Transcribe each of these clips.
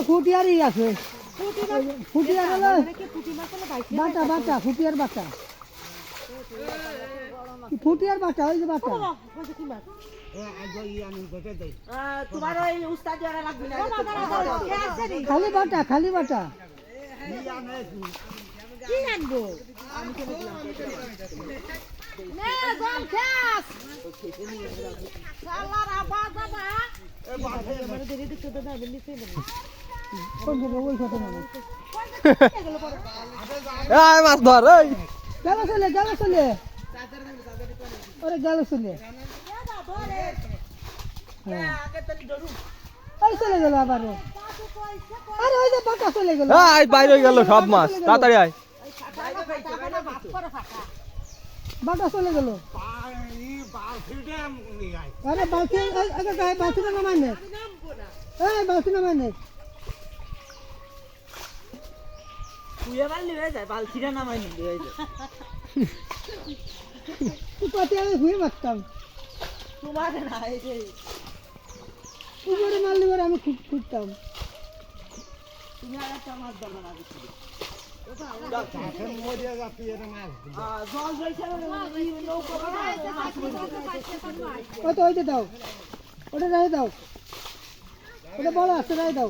ফুটিয়ারই আছে বাটা বাটা ফুটিয়ার বাটা ফুটিয়ার বাটা ওই যে বাটা খালি বাটা খালি বাটা কি আনবো মাছ ধর গেল চলে গেল চলে ওরে গেল চলে ওই চলে গেল আবার আরে ওই যে বাটা চলে গেল বাইরে গেল সব মাছ তাড়াতাড়ি আয় বাটা চলে গেল আরে বালতি বালতিটা নামাই নে এই বালতি নামাই নে আমি ঘুরে মারতাম মারলি পরে আমি খুঁজতাম ওইটা দাও ওটা রাই দাও ওটা বড় আছে রাই দাও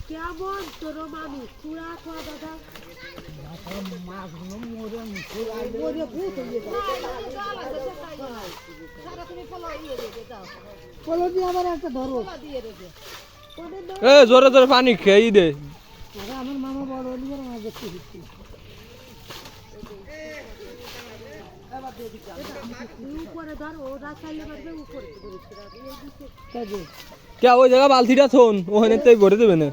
কেমন তোর মানুষ পুরা খাওয়া দাদা পলো দিয়ে আবার একটা ধরো জোরে জোরে পানি খেয়ে দে আমার মামা বড় হলিবার মাছ দেখতে দিচ্ছি উপরে ধর ওরা চাইলে পারবে উপরে কে ওই জায়গা বালতিটা থন ওখানে তাই ভরে দেবে না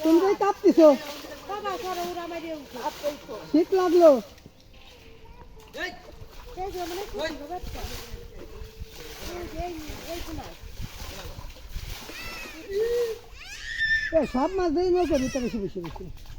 তুমি কাঁপতেছো শীত লাগলো সব মাছ দেয় নৌকা ভিতরে বেশি বেশি বেশি